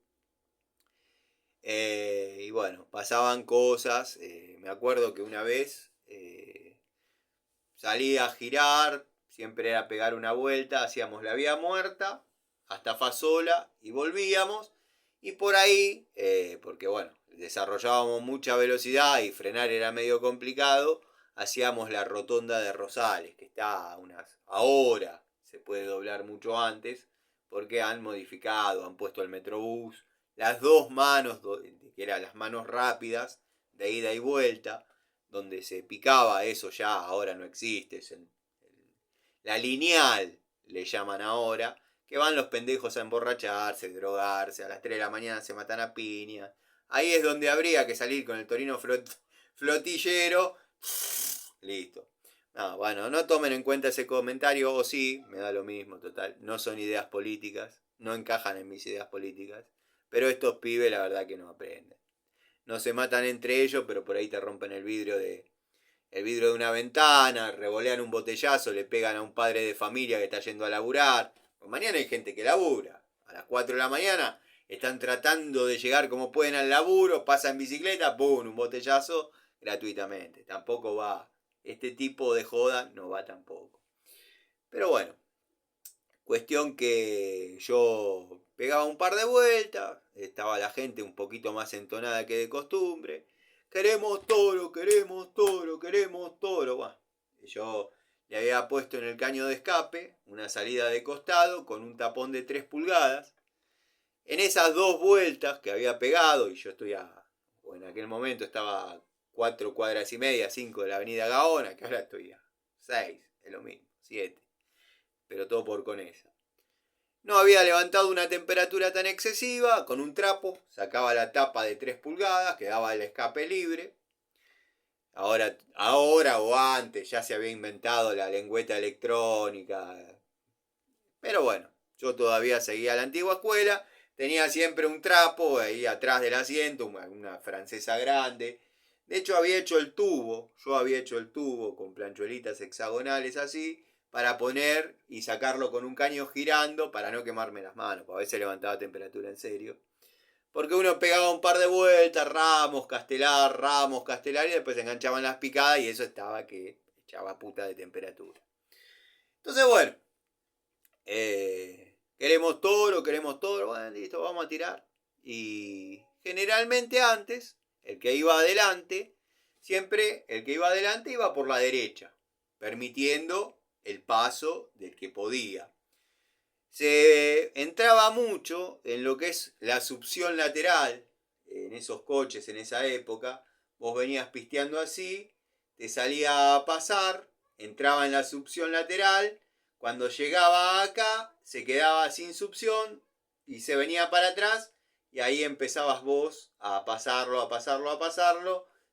Y bueno, pasaban cosas. Me acuerdo que una vez salí a girar, siempre era pegar una vuelta, hacíamos la vía muerta hasta Fasola y volvíamos. Y por ahí, porque bueno, desarrollábamos mucha velocidad y frenar era medio complicado, hacíamos la rotonda de Rosales, que está a unas... Ahora se puede doblar mucho antes, porque han modificado, han puesto el Metrobús, las dos manos, que eran las manos rápidas, de ida y vuelta. donde se picaba, eso ya ahora no existe, la lineal le llaman ahora, que van los pendejos a emborracharse, drogarse, a las 3 de la mañana se matan a piña. Ahí es donde habría que salir con el Torino flotillero. Listo. No, bueno, no tomen en cuenta ese comentario, o sí, me da lo mismo, total. No son ideas políticas, no encajan en mis ideas políticas. Pero estos pibes la verdad que no aprenden. No se matan entre ellos, pero por ahí te rompen el vidrio de una ventana, revolean un botellazo, le pegan a un padre de familia que está yendo a laburar. Pues mañana hay gente que labura. A las 4 de la mañana están tratando de llegar como pueden al laburo, pasan en bicicleta, ¡pum! Un botellazo gratuitamente. Tampoco va. Este tipo de joda no va tampoco. Pero bueno, cuestión que yo pegaba un par de vueltas, estaba la gente un poquito más entonada que de costumbre. Queremos toro, queremos toro, queremos toro. Bueno, yo le había puesto en el caño de escape una salida de costado con un tapón de 3 pulgadas. En esas 2 vueltas que había pegado, y yo en aquel momento estaba a 4 cuadras y media, 5 de la avenida Gaona, que ahora estoy a 6, es lo mismo, 7, pero todo por con esa. No había levantado una temperatura tan excesiva, con un trapo sacaba la tapa de 3 pulgadas, quedaba el escape libre. Ahora o antes ya se había inventado la lengüeta electrónica. Pero bueno, yo todavía seguía a la antigua escuela, tenía siempre un trapo ahí atrás del asiento, una francesa grande. De hecho yo había hecho el tubo con planchuelitas hexagonales así, para poner y sacarlo con un caño girando para no quemarme las manos, porque a veces levantaba temperatura en serio. Porque uno pegaba un par de vueltas, ramos, castelar, y después se enganchaban las picadas y eso estaba que echaba puta de temperatura. Entonces bueno, queremos toro, bueno, listo, vamos a tirar. Y generalmente antes, el que iba adelante, siempre el que iba adelante iba por la derecha, permitiendo el paso del que podía. Se entraba mucho en lo que es la succión lateral, en esos coches en esa época. Vos venías pisteando así, te salía a pasar, entraba en la succión lateral, cuando llegaba acá se quedaba sin succión y se venía para atrás y ahí empezabas vos a pasarlo,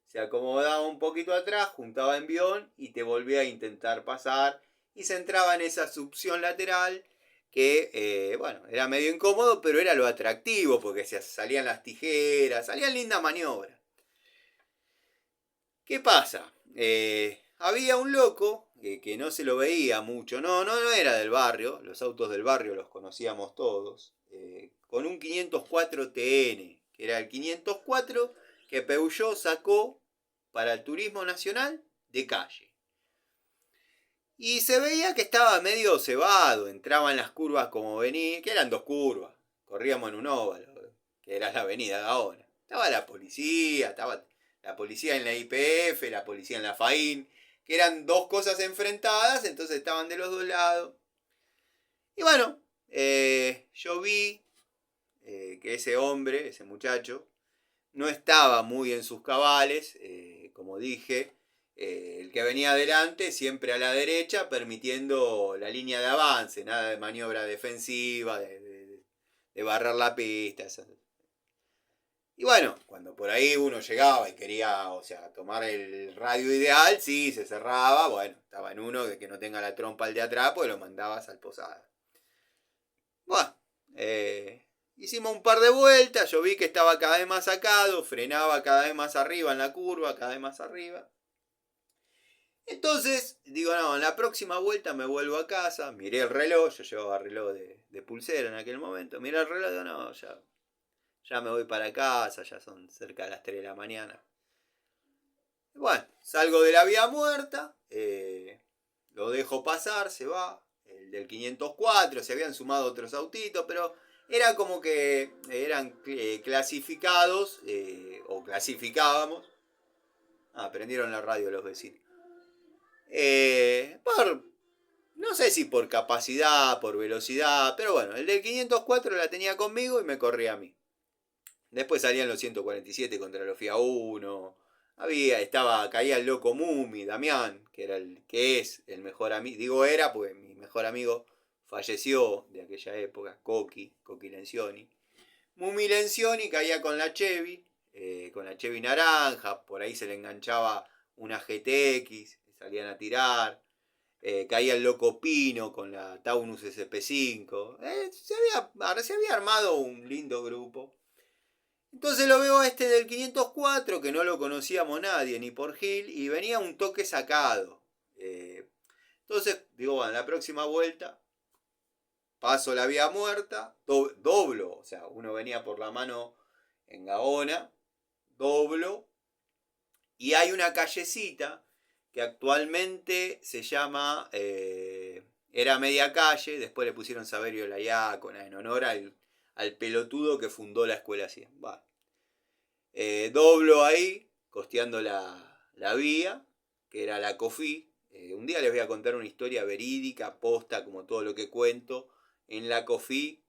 se acomodaba un poquito atrás, juntaba envión y te volvía a intentar pasar y se entraba en esa succión lateral que, bueno, era medio incómodo, pero era lo atractivo, porque se salían las tijeras, salían lindas maniobras. ¿Qué pasa? Había un loco que no se lo veía mucho, no era del barrio, los autos del barrio los conocíamos todos, con un 504 TN, que era el 504 que Peugeot sacó para el turismo nacional de calle. Y se veía que estaba medio cebado, entraba en las curvas como venía, que eran 2 curvas, corríamos en un óvalo, que era la avenida Gaona. Estaba la policía en la YPF, la policía en la FAIN, que eran 2 cosas enfrentadas, entonces estaban de los 2 lados. Y bueno, yo vi que ese hombre, ese muchacho, no estaba muy en sus cabales, como dije. El que venía adelante siempre a la derecha, permitiendo la línea de avance, nada de maniobra defensiva, de barrar la pista. Y bueno, cuando por ahí uno llegaba y quería, tomar el radio ideal, sí, se cerraba, bueno, estaba en uno de que no tenga la trompa al de atrás, pues lo mandabas al posada. Bueno, hicimos un par de vueltas, yo vi que estaba cada vez más sacado, frenaba cada vez más arriba en la curva, cada vez más arriba. Entonces, digo, no, en la próxima vuelta me vuelvo a casa, miré el reloj, yo llevaba reloj de pulsera en aquel momento, miré el reloj y digo, no, ya me voy para casa, ya son cerca de las 3 de la mañana. Bueno, salgo de la vía muerta, lo dejo pasar, se va, el del 504, se habían sumado otros autitos, pero era como que eran clasificados, o clasificábamos. Prendieron la radio los vecinos. No sé si por capacidad, por velocidad, pero bueno, el del 504 la tenía conmigo y me corría a mí. Después salían los 147 contra los FIA 1. Caía el loco Mumi, Damián, que es el mejor amigo, digo era, porque mi mejor amigo falleció de aquella época, Coqui Lencioni. Mumi Lencioni caía con la Chevy naranja, por ahí se le enganchaba una GTX, salían a tirar. Caía el loco Pino con la Taunus SP5. Se había armado un lindo grupo. Entonces lo veo a este del 504, que no lo conocíamos nadie, ni por Gil, y venía un toque sacado. Entonces, digo, bueno, la próxima vuelta, paso la vía muerta, doblo, o sea, uno venía por la mano en Gaona, doblo, y hay una callecita que actualmente se llama, era media calle, después le pusieron Saverio la Iácona en honor al pelotudo que fundó la escuela 100. Bueno, doblo ahí, costeando la vía, que era la COFI. Un día les voy a contar una historia verídica, posta, como todo lo que cuento, en la COFI,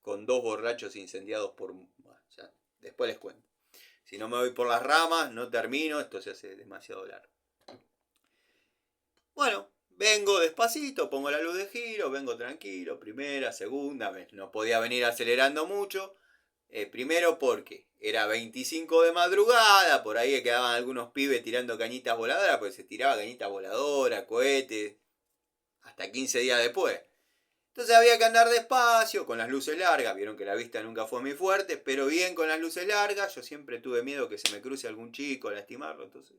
con 2 borrachos incendiados por... Bueno, ya, después les cuento. Si no me voy por las ramas, no termino, esto se hace demasiado largo. Bueno, vengo despacito, pongo la luz de giro, vengo tranquilo, primera, segunda, no podía venir acelerando mucho. Primero porque era 25 de madrugada, por ahí quedaban algunos pibes tirando cañitas voladoras, pues se tiraba cañitas voladoras, cohetes, hasta 15 días después. Entonces había que andar despacio, con las luces largas, vieron que la vista nunca fue muy fuerte, pero bien con las luces largas, yo siempre tuve miedo que se me cruce algún chico, lastimarlo, entonces...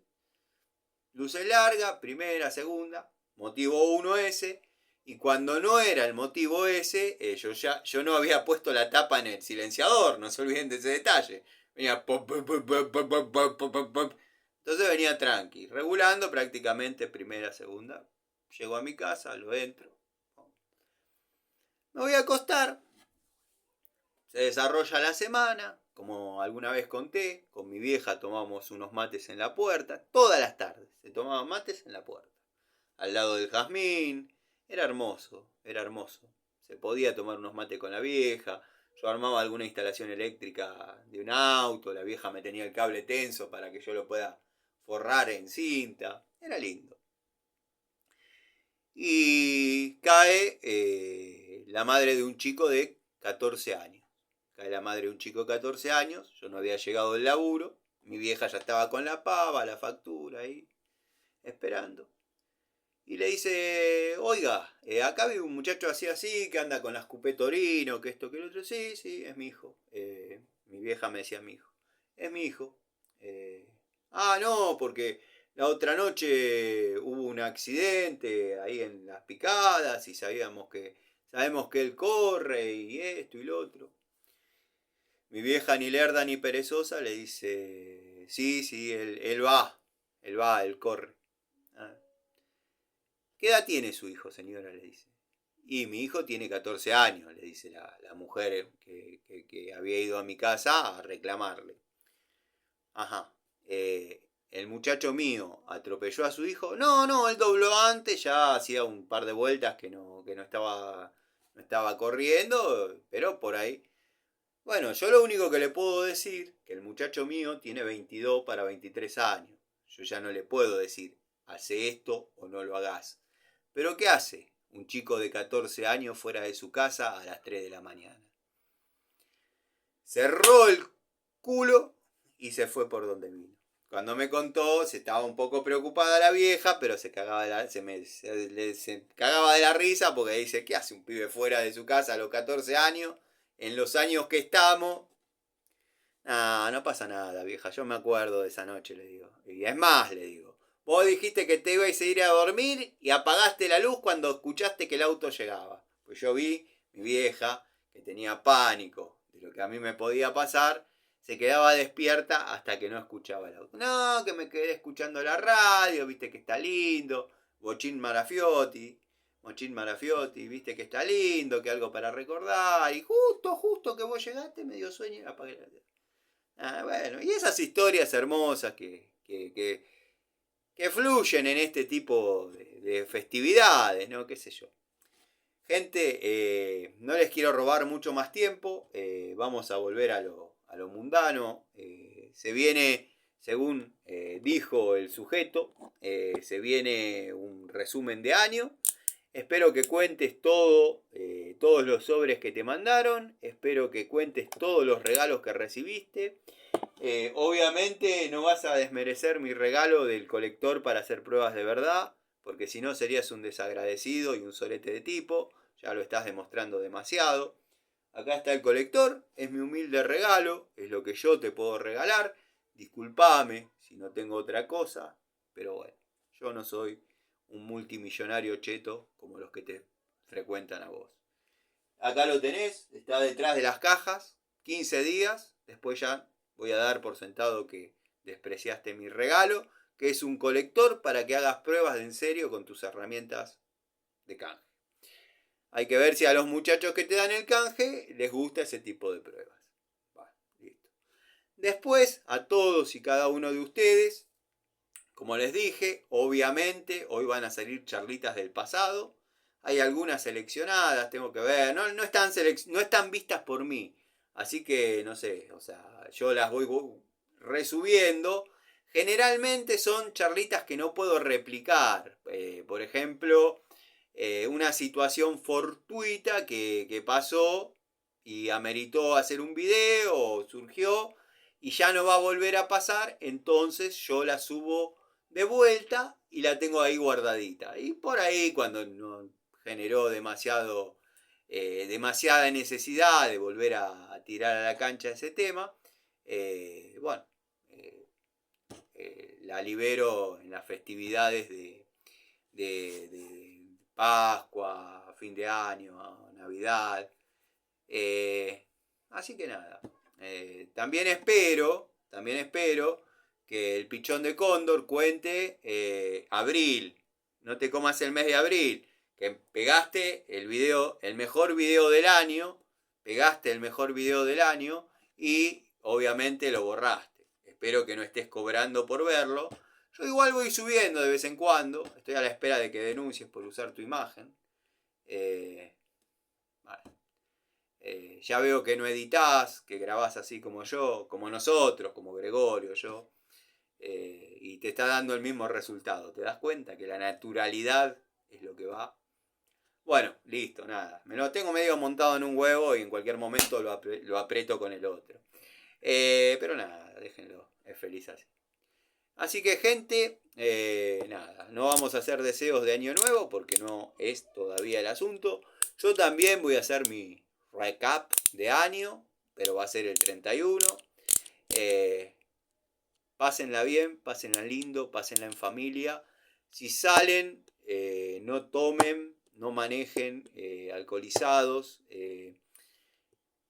Luces largas, primera, segunda, motivo 1 ese, y cuando no era el motivo ese, yo no había puesto la tapa en el silenciador, no se olviden de ese detalle. Venía pop, pop, pop, pop, pop, pop, pop, pop. Entonces venía tranqui, regulando prácticamente primera, segunda. Llego a mi casa, lo entro. Me voy a acostar. Se desarrolla la semana, como alguna vez conté, con mi vieja tomamos unos mates en la puerta, todas las tardes se tomaban mates en la puerta, al lado del jazmín, era hermoso, era hermoso. Se podía tomar unos mates con la vieja, yo armaba alguna instalación eléctrica de un auto, la vieja me tenía el cable tenso para que yo lo pueda forrar en cinta, era lindo. Y cae la madre de un chico de 14 años. Cae la madre de un chico de 14 años, yo no había llegado del laburo, mi vieja ya estaba con la pava, la factura ahí, esperando. Y le dice, oiga, acá vive un muchacho así, que anda con las cupetorino, que esto, que el otro. Sí, sí, es mi hijo. Mi vieja me decía mi hijo. Es mi hijo. No, porque la otra noche hubo un accidente ahí en las picadas y sabemos que él corre y esto y lo otro. Mi vieja ni lerda ni perezosa le dice, sí, él va, él corre. ¿Qué edad tiene su hijo, señora? Le dice. Y mi hijo tiene 14 años, le dice la mujer que había ido a mi casa a reclamarle. Ajá. El muchacho mío atropelló a su hijo. No, él dobló antes, ya hacía un par de vueltas que no estaba corriendo, pero por ahí. Bueno, yo lo único que le puedo decir, que el muchacho mío tiene 22 para 23 años. Yo ya no le puedo decir, hace esto o no lo hagas. Pero ¿qué hace un chico de 14 años fuera de su casa a las 3 de la mañana? Cerró el culo y se fue por donde vino. Cuando me contó, se estaba un poco preocupada la vieja, pero se cagaba se cagaba de la risa porque dice, ¿qué hace un pibe fuera de su casa a los 14 años? En los años que estamos. No pasa nada, vieja, yo me acuerdo de esa noche, le digo. Y es más, le digo, vos dijiste que te ibas a ir a dormir y apagaste la luz cuando escuchaste que el auto llegaba. Pues yo vi mi vieja, que tenía pánico de lo que a mí me podía pasar, se quedaba despierta hasta que no escuchaba el auto. No, que me quedé escuchando la radio, viste que está lindo. Mochín Marafiotti, viste que está lindo, que algo para recordar. Y justo que vos llegaste, me dio sueño y apagué la tele. Bueno, y esas historias hermosas que fluyen en este tipo de festividades, ¿no? ¿Qué sé yo? Gente, no les quiero robar mucho más tiempo. Vamos a volver a lo mundano. Se viene según dijo el sujeto, se viene un resumen de año. Espero que cuentes todo, todos los sobres que te mandaron. Espero que cuentes todos los regalos que recibiste. Obviamente no vas a desmerecer mi regalo del colector para hacer pruebas de verdad, porque si no serías un desagradecido y un sorete de tipo. Ya lo estás demostrando demasiado. Acá está el colector, es mi humilde regalo, es lo que yo te puedo regalar. Disculpame si no tengo otra cosa, pero bueno, yo no soy un multimillonario cheto como los que te frecuentan a vos. Acá lo tenés, está detrás de las cajas, 15 días, después ya voy a dar por sentado que despreciaste mi regalo, que es un colector para que hagas pruebas de en serio con tus herramientas de canje. Hay que ver si a los muchachos que te dan el canje les gusta ese tipo de pruebas. Vale, listo. Después, a todos y cada uno de ustedes, como les dije, obviamente hoy van a salir charlitas del pasado. Hay algunas seleccionadas, tengo que ver, no están vistas por mí. Así que, no sé, o sea, yo las voy resubiendo. Generalmente son charlitas que no puedo replicar. Por ejemplo, una situación fortuita que pasó y ameritó hacer un video, surgió y ya no va a volver a pasar, entonces yo la subo de vuelta y la tengo ahí guardadita. Y por ahí cuando no generó demasiada necesidad de volver a tirar a la cancha ese tema, bueno, la libero en las festividades de Pascua, fin de año, Navidad. Así que nada. También espero que el pichón de Cóndor cuente abril. No te comas el mes de abril. Que pegaste el mejor video del año. Pegaste el mejor video del año y obviamente lo borraste. Espero que no estés cobrando por verlo. Yo igual voy subiendo de vez en cuando. Estoy a la espera de que denuncies por usar tu imagen. Vale. Ya veo que no editás, que grabás así como yo, como nosotros, como Gregorio, yo. Y te está dando el mismo resultado. ¿Te das cuenta que la naturalidad es lo que va? Bueno, listo, nada. Me lo tengo medio montado en un huevo y en cualquier momento lo aprieto con el otro. Pero nada, déjenlo. Es feliz así. Así que gente, nada, no vamos a hacer deseos de año nuevo porque no es todavía el asunto. Yo también voy a hacer mi recap de año, pero va a ser el 31. Pásenla bien, pásenla lindo, pásenla en familia. Si salen, no tomen, no manejen alcoholizados.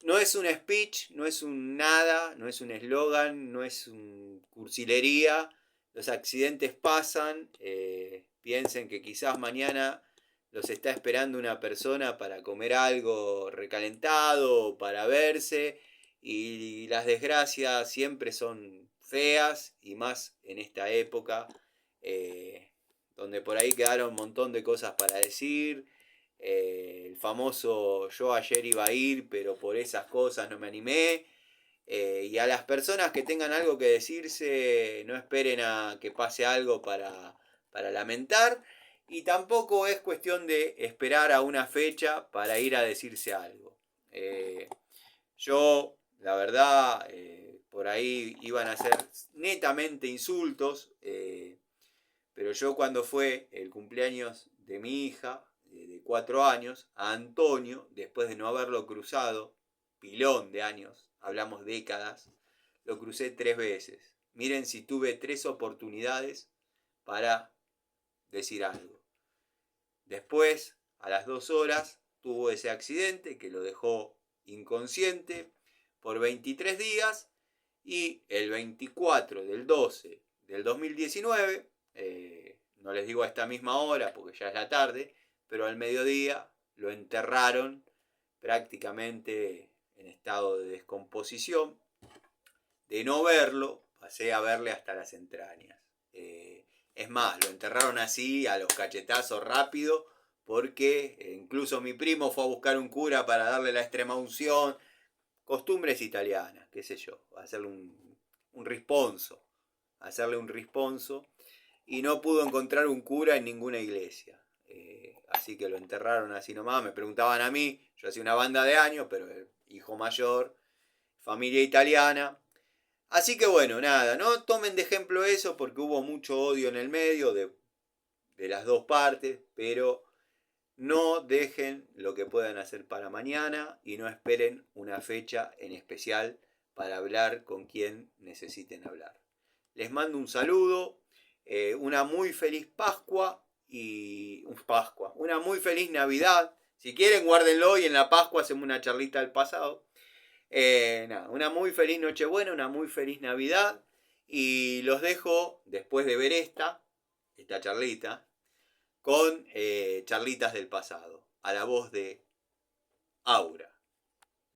No es un speech, no es un nada, no es un eslogan, no es un cursilería. Los accidentes pasan. Piensen que quizás mañana los está esperando una persona para comer algo recalentado, para verse. Y las desgracias siempre son feas, y más en esta época, donde por ahí quedaron un montón de cosas para decir. El famoso yo ayer iba a ir, pero por esas cosas no me animé. Y a las personas que tengan algo que decirse, no esperen a que pase algo para lamentar. Y tampoco es cuestión de esperar a una fecha para ir a decirse algo. Yo, la verdad, por ahí iban a ser netamente insultos. Pero yo cuando fue el cumpleaños de mi hija, de 4 años, a Antonio, después de no haberlo cruzado, pilón de años, hablamos décadas, lo crucé 3 veces. Miren si tuve 3 oportunidades para decir algo. Después, a las 2 horas, tuvo ese accidente que lo dejó inconsciente por 23 días y el 24 del 12 del 2019, no les digo a esta misma hora porque ya es la tarde, pero al mediodía lo enterraron prácticamente en estado de descomposición. De no verlo, pasé a verle hasta las entrañas. Es más, lo enterraron así, a los cachetazos rápido, porque incluso mi primo fue a buscar un cura para darle la extrema unción. Costumbres italianas, qué sé yo, hacerle un responso. hacerle un responso y no pudo encontrar un cura en ninguna iglesia. Así que lo enterraron así nomás. Me preguntaban a mí, yo hacía una banda de años, pero el hijo mayor, familia italiana. Así que bueno, nada, no tomen de ejemplo eso porque hubo mucho odio en el medio de las dos partes, pero no dejen lo que puedan hacer para mañana y no esperen una fecha en especial para hablar con quien necesiten hablar. Les mando un saludo, una muy feliz Pascua y una muy feliz Navidad. Si quieren, guárdenlo y en la Pascua hacemos una charlita del pasado. Nada, una muy feliz Nochebuena, una muy feliz Navidad y los dejo después de ver esta charlita con charlitas del pasado, a la voz de Aura.